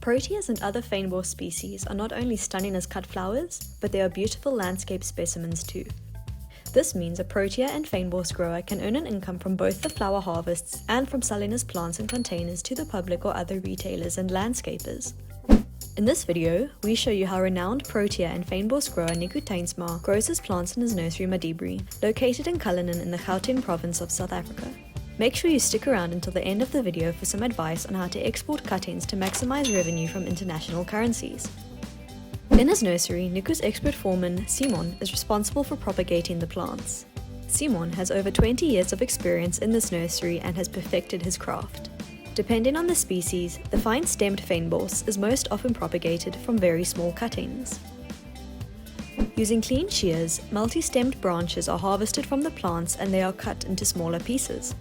Proteas and other fynbos species are not only stunning as cut flowers, but they are beautiful landscape specimens too. This means a protea and fynbos grower can earn an income from both the flower harvests and from selling his plants in containers to the public or other retailers and landscapers. In this video, we show you how renowned protea and fynbos grower Nico Thuynsma grows his plants in his nursery Madibri, located in Cullinan in the Gauteng province of South Africa. Make sure you stick around until the end of the video for some advice on how to export cuttings to maximize revenue from international currencies. In his nursery, Nico's expert foreman, Simon, is responsible for propagating the plants. Simon has over 20 years of experience in this nursery and has perfected his craft. Depending on the species, the fine-stemmed fynbos is most often propagated from very small cuttings. Using clean shears, multi-stemmed branches are harvested from the plants and they are cut into smaller pieces.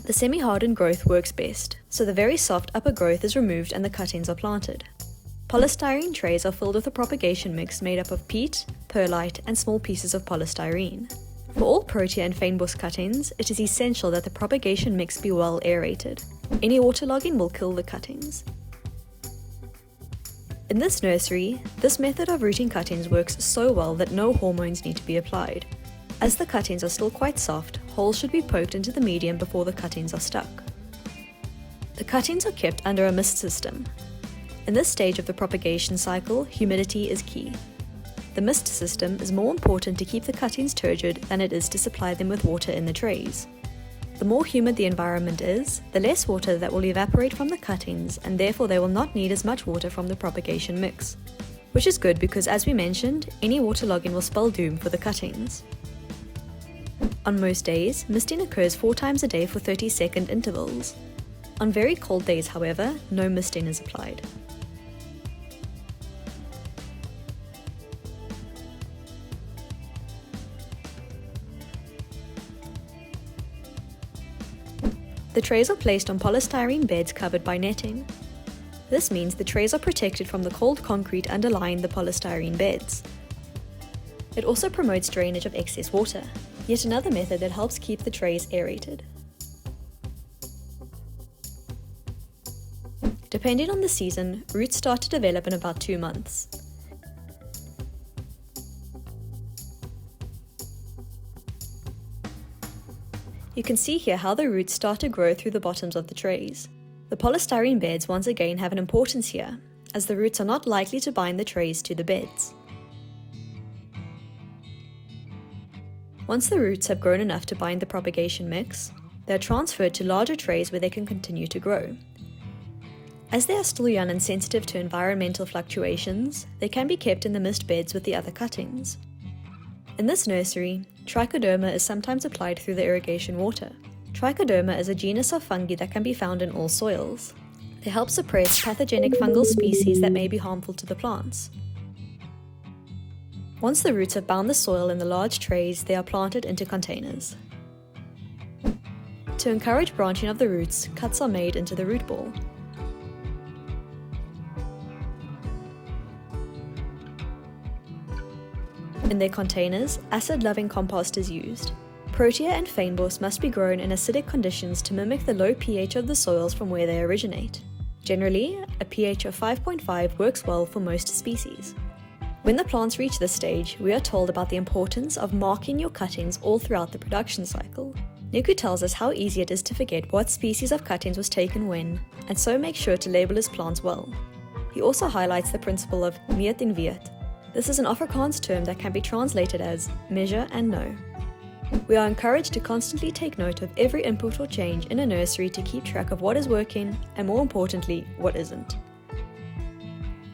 The semi-hardened growth works best, so the very soft upper growth is removed and the cuttings are planted. Polystyrene trays are filled with a propagation mix made up of peat, perlite, and small pieces of polystyrene. For all protea and fynbos cuttings, it is essential that the propagation mix be well aerated. Any waterlogging will kill the cuttings. In this nursery, this method of rooting cuttings works so well that no hormones need to be applied. As the cuttings are still quite soft, holes should be poked into the medium before the cuttings are stuck. The cuttings are kept under a mist system. In this stage of the propagation cycle, humidity is key. The mist system is more important to keep the cuttings turgid than it is to supply them with water in the trays. The more humid the environment is, the less water that will evaporate from the cuttings, and therefore they will not need as much water from the propagation mix. Which is good because, as we mentioned, any waterlogging will spell doom for the cuttings. On most days, misting occurs 4 times a day for 30-second intervals. On very cold days, however, no misting is applied. The trays are placed on polystyrene beds covered by netting. This means the trays are protected from the cold concrete underlying the polystyrene beds. It also promotes drainage of excess water, yet another method that helps keep the trays aerated. Depending on the season, roots start to develop in about 2 months. You can see here how the roots start to grow through the bottoms of the trays. The polystyrene beds once again have an importance here, as the roots are not likely to bind the trays to the beds. Once the roots have grown enough to bind the propagation mix, they are transferred to larger trays where they can continue to grow. As they are still young and sensitive to environmental fluctuations, they can be kept in the mist beds with the other cuttings. In this nursery, trichoderma is sometimes applied through the irrigation water. Trichoderma is a genus of fungi that can be found in all soils. They help suppress pathogenic fungal species that may be harmful to the plants. Once the roots have bound the soil in the large trays, they are planted into containers. To encourage branching of the roots, cuts are made into the root ball. In their containers, acid-loving compost is used. Protea and fynbos must be grown in acidic conditions to mimic the low pH of the soils from where they originate. Generally, a pH of 5.5 works well for most species. When the plants reach this stage, we are told about the importance of marking your cuttings all throughout the production cycle. Nico tells us how easy it is to forget what species of cuttings was taken when, and so make sure to label his plants well. He also highlights the principle of meet en weet. This is an Afrikaans term that can be translated as measure and know. We are encouraged to constantly take note of every input or change in a nursery to keep track of what is working and, more importantly, what isn't.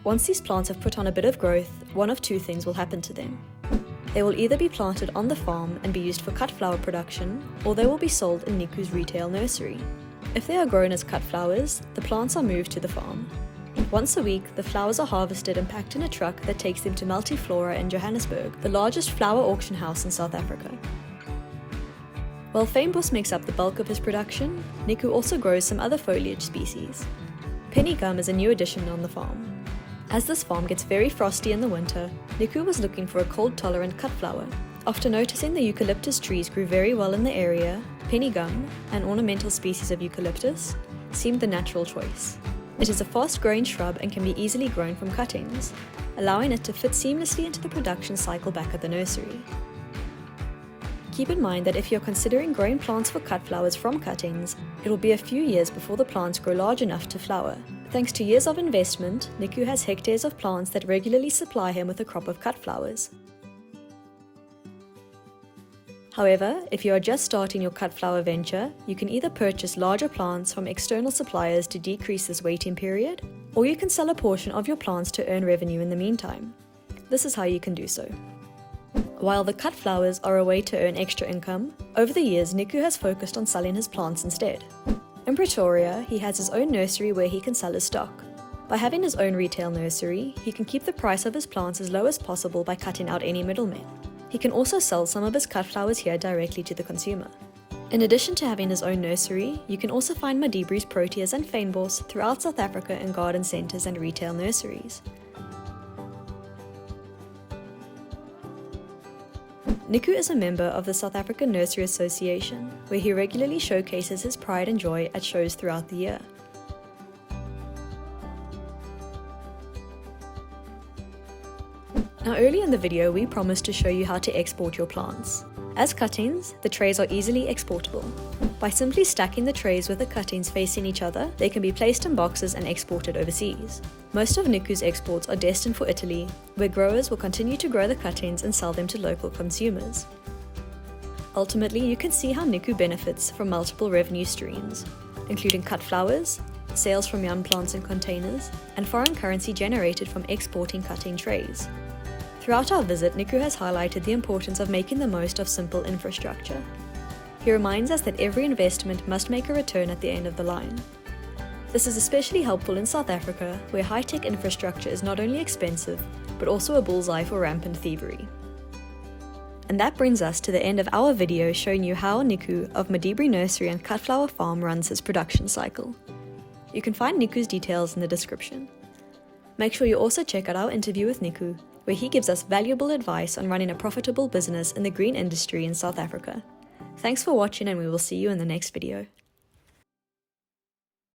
Once these plants have put on a bit of growth, one of 2 things will happen to them. They will either be planted on the farm and be used for cut flower production, or they will be sold in Nico's retail nursery. If they are grown as cut flowers, the plants are moved to the farm. Once a week, the flowers are harvested and packed in a truck that takes them to Multiflora in Johannesburg, the largest flower auction house in South Africa. While fynbos makes up the bulk of his production, Nico also grows some other foliage species. Penny gum is a new addition on the farm. As this farm gets very frosty in the winter, Nico was looking for a cold-tolerant cut flower. After noticing the eucalyptus trees grew very well in the area, penny gum, an ornamental species of eucalyptus, seemed the natural choice. It is a fast-growing shrub and can be easily grown from cuttings, allowing it to fit seamlessly into the production cycle back at the nursery. Keep in mind that if you're considering growing plants for cut flowers from cuttings, it will be a few years before the plants grow large enough to flower. Thanks to years of investment, Nico has hectares of plants that regularly supply him with a crop of cut flowers. However, if you are just starting your cut flower venture, you can either purchase larger plants from external suppliers to decrease this waiting period, or you can sell a portion of your plants to earn revenue in the meantime. This is how you can do so. While the cut flowers are a way to earn extra income, over the years Nico has focused on selling his plants instead. In Pretoria, he has his own nursery where he can sell his stock. By having his own retail nursery, he can keep the price of his plants as low as possible by cutting out any middlemen. He can also sell some of his cut flowers here directly to the consumer. In addition to having his own nursery, you can also find Madibri's proteas and fynbos throughout South Africa in garden centres and retail nurseries. Nico is a member of the South African Nursery Association, where he regularly showcases his pride and joy at shows throughout the year. Now, early in the video, we promised to show you how to export your plants. As cuttings, the trays are easily exportable. By simply stacking the trays with the cuttings facing each other, they can be placed in boxes and exported overseas. Most of Nico's exports are destined for Italy, where growers will continue to grow the cuttings and sell them to local consumers. Ultimately, you can see how Nico benefits from multiple revenue streams, including cut flowers, sales from young plants in containers, and foreign currency generated from exporting cutting trays. Throughout our visit, Nico has highlighted the importance of making the most of simple infrastructure. He reminds us that every investment must make a return at the end of the line. This is especially helpful in South Africa, where high-tech infrastructure is not only expensive, but also a bullseye for rampant thievery. And that brings us to the end of our video showing you how Nico of Madibri Nursery and Cut Flower Farm runs his production cycle. You can find Nico's details in the description. Make sure you also check out our interview with Nico, where he gives us valuable advice on running a profitable business in the green industry in South Africa. Thanks for watching, and we will see you in the next video.